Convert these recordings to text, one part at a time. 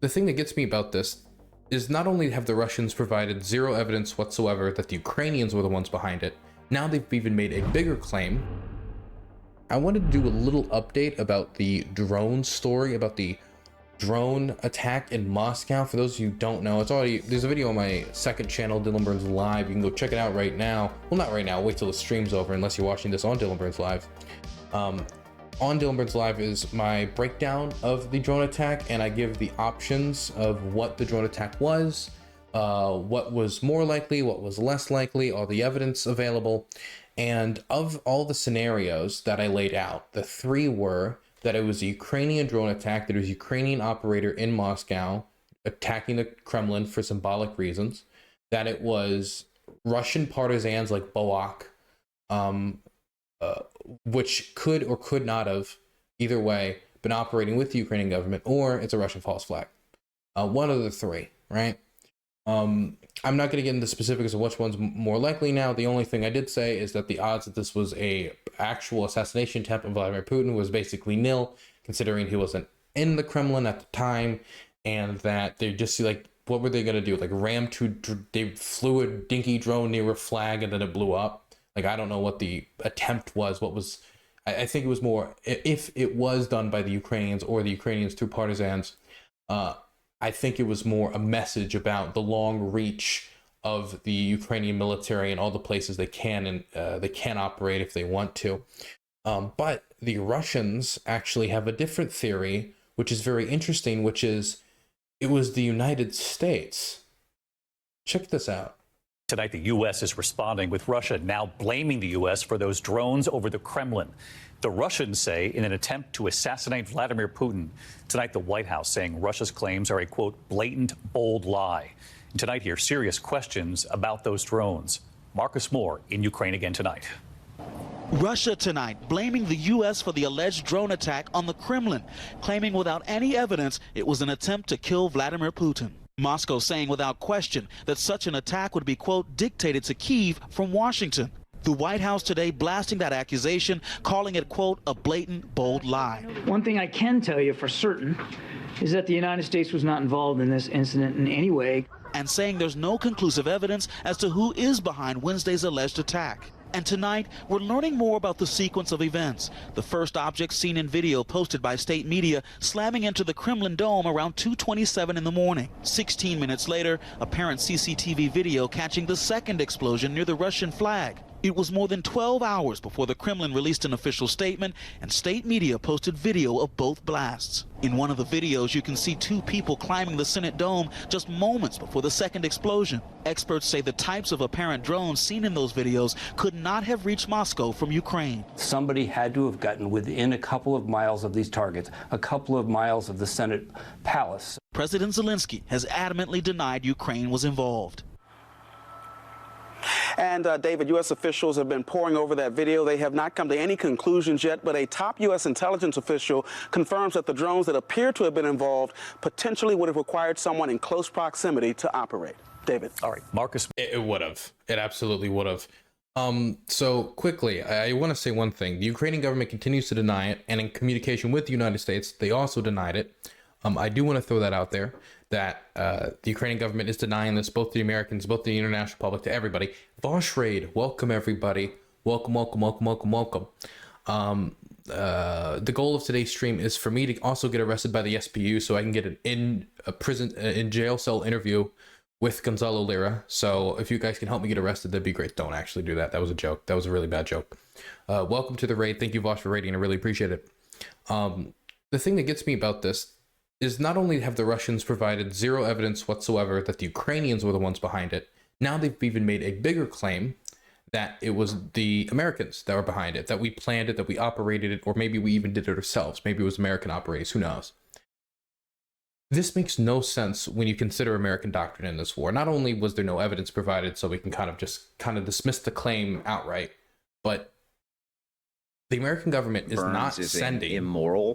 The thing that gets me about this is not only have the Russians provided zero evidence whatsoever that the Ukrainians were the ones behind it, now they've even made a bigger claim. I wanted to do a little update about the drone story, about the drone attack in Moscow. For those of you who don't know, there's a video on my second channel, DylanBurnsLIVE. You can go check it out right now. Well, not right now, wait till the stream's over, unless you're watching this on DylanBurnsLIVE. On DylanBurnsLIVE is my breakdown of the drone attack, and I give the options of what the drone attack was, what was more likely, what was less likely, all the evidence available. And of all the scenarios that I laid out, the three were that it was a Ukrainian drone attack, that it was a Ukrainian operator in Moscow attacking the Kremlin for symbolic reasons, that it was Russian partisans like Boak, which could or could not have, either way, been operating with the Ukrainian government, or it's a Russian false flag. One of the three, right? I'm not going to get into the specifics of which one's more likely now. The only thing I did say is that the odds that this was a actual assassination attempt of Vladimir Putin was basically nil, considering he wasn't in the Kremlin at the time, and that they just like, what were they going to do? Like they flew a dinky drone near a flag and then it blew up. Like, I don't know what the attempt was. I think it was more, if it was done by the Ukrainians or the Ukrainians through partisans, I think it was more a message about the long reach of the Ukrainian military and all the places they can operate if they want to. But the Russians actually have a different theory, which is very interesting, which is it was the United States. Check this out. Tonight, the U.S. is responding, with Russia now blaming the U.S. for those drones over the Kremlin. The Russians say in an attempt to assassinate Vladimir Putin. Tonight, the White House saying Russia's claims are a, quote, blatant, bold lie. And tonight, here, serious questions about those drones. Marcus Moore in Ukraine again tonight. Russia tonight blaming the U.S. for the alleged drone attack on the Kremlin, claiming without any evidence it was an attempt to kill Vladimir Putin. Moscow saying without question that such an attack would be, quote, dictated to Kyiv from Washington. The White House today blasting that accusation, calling it, quote, a blatant, bold lie. One thing I can tell you for certain is that the United States was not involved in this incident in any way. And saying there's no conclusive evidence as to who is behind Wednesday's alleged attack. And tonight, we're learning more about the sequence of events. The first object seen in video posted by state media slamming into the Kremlin dome around 2:27 in the morning. 16 minutes later, apparent CCTV video catching the second explosion near the Russian flag. It was more than 12 hours before the Kremlin released an official statement, and state media posted video of both blasts. In one of the videos, you can see two people climbing the Senate dome just moments before the second explosion. Experts say the types of apparent drones seen in those videos could not have reached Moscow from Ukraine. Somebody had to have gotten within a couple of miles of these targets, a couple of miles of the Senate palace. President Zelensky has adamantly denied Ukraine was involved. And David, U.S. officials have been poring over that video. They have not come to any conclusions yet, but a top U.S. intelligence official confirms that the drones that appear to have been involved potentially would have required someone in close proximity to operate. David. All right, Marcus. It would have. It absolutely would have. So quickly, I want to say one thing. The Ukrainian government continues to deny it, and in communication with the United States, they also denied it. I do want to throw that out there, that the Ukrainian government is denying this, both the Americans, both the international public, to everybody. Vosh Raid, welcome everybody. Welcome, welcome, welcome, welcome, welcome. The goal of today's stream is for me to also get arrested by the SPU so I can get an in jail cell interview with Gonzalo Lira. So if you guys can help me get arrested, that'd be great. Don't actually do that. That was a joke. That was a really bad joke. Welcome to the raid. Thank you, Vosh, for raiding. I really appreciate it. The thing that gets me about this is not only have the Russians provided zero evidence whatsoever that the Ukrainians were the ones behind it, now they've even made a bigger claim that it was the Americans that were behind it, that we planned it, that we operated it, or maybe we even did it ourselves. Maybe it was American operators, who knows? This makes no sense when you consider American doctrine in this war. Not only was there no evidence provided, so we can kind of dismiss the claim outright, but the American government is not sending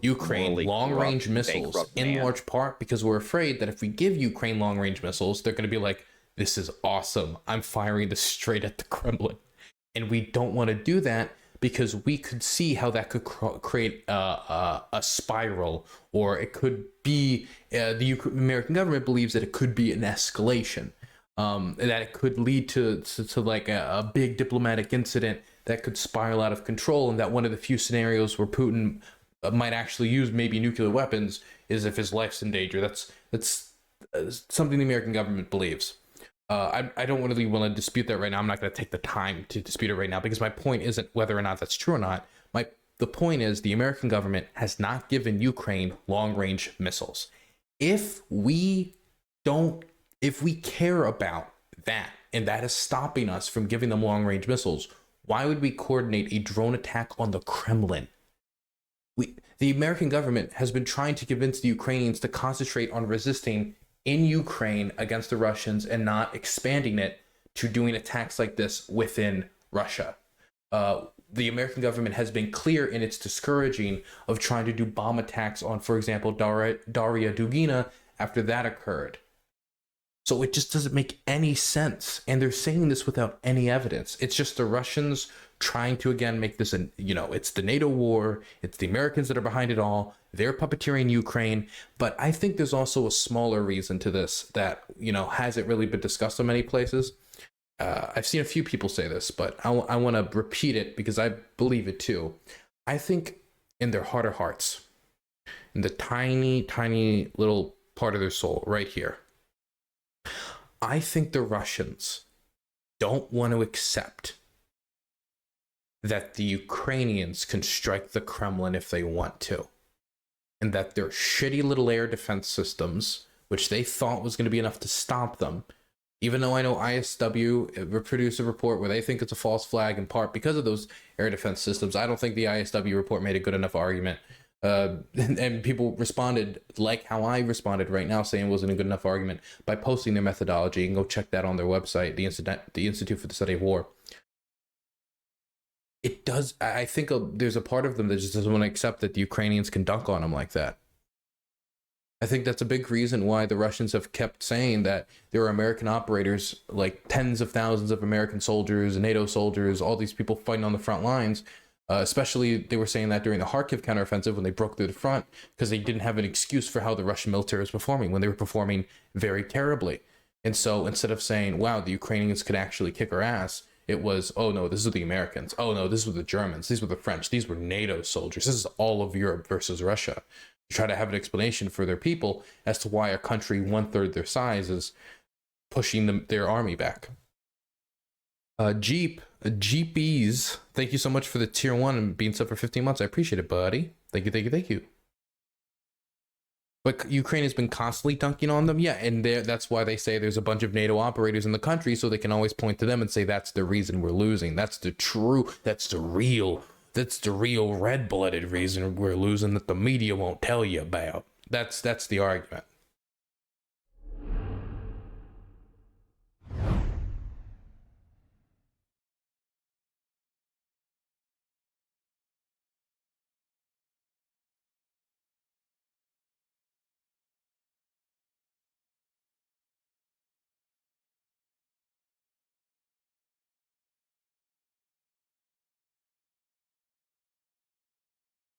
Ukraine long-range missiles in large part because we're afraid that if we give Ukraine long-range missiles, they're going to be like, this is awesome. I'm firing this straight at the Kremlin. And we don't want to do that because we could see how that could create a spiral, or it could be the American government believes that it could be an escalation, that it could lead to like a big diplomatic incident that could spiral out of control, and that one of the few scenarios where Putin might actually use maybe nuclear weapons is if his life's in danger. That's something the American government believes. I don't really want to dispute that right now. I'm not going to take the time to dispute it right now, because my point isn't whether or not that's true or not. The point is the American government has not given Ukraine long-range missiles. If we care about that, and that is stopping us from giving them long-range missiles, why would we coordinate a drone attack on the Kremlin? The American government has been trying to convince the Ukrainians to concentrate on resisting in Ukraine against the Russians and not expanding it to doing attacks like this within Russia. The American government has been clear in its discouraging of trying to do bomb attacks on, for example, Daria Dugina after that occurred. So it just doesn't make any sense. And they're saying this without any evidence. It's just the Russians trying to, again, make this it's the NATO war. It's the Americans that are behind it all. They're puppeteering Ukraine. But I think there's also a smaller reason to this that, hasn't really been discussed in many places. I've seen a few people say this, but I want to repeat it because I believe it too. I think in their heart of hearts, in the tiny, tiny little part of their soul right here, I think the Russians don't want to accept that the Ukrainians can strike the Kremlin if they want to, and that their shitty little air defense systems, which they thought was going to be enough to stop them, even though I know ISW produced a report where they think it's a false flag in part because of those air defense systems. I don't think the ISW report made a good enough argument. And people responded like how I responded right now, saying it wasn't a good enough argument, by posting their methodology. You can go check that on their website, the Institute for the Study of War. It does. I think there's a part of them that just doesn't want to accept that the Ukrainians can dunk on them like that. I think that's a big reason why the Russians have kept saying that there are American operators, like tens of thousands of American soldiers, NATO soldiers, all these people fighting on the front lines. Especially, they were saying that during the Kharkiv counteroffensive when they broke through the front, because they didn't have an excuse for how the Russian military was performing, when they were performing very terribly. And so instead of saying, wow, the Ukrainians could actually kick our ass, it was, oh no, this is the Americans. Oh no, this were the Germans. These were the French. These were NATO soldiers. This is all of Europe versus Russia. To try to have an explanation for their people as to why a country 1/3 their size is pushing their army back. Jeepies, thank you so much for the tier 1 and being sub for 15 months. I appreciate it, buddy. Thank you. But Ukraine has been constantly dunking on them. Yeah, and that's why they say there's a bunch of NATO operators in the country, so they can always point to them and say that's the reason we're losing. That's the real red-blooded reason we're losing that the media won't tell you about. That's the argument.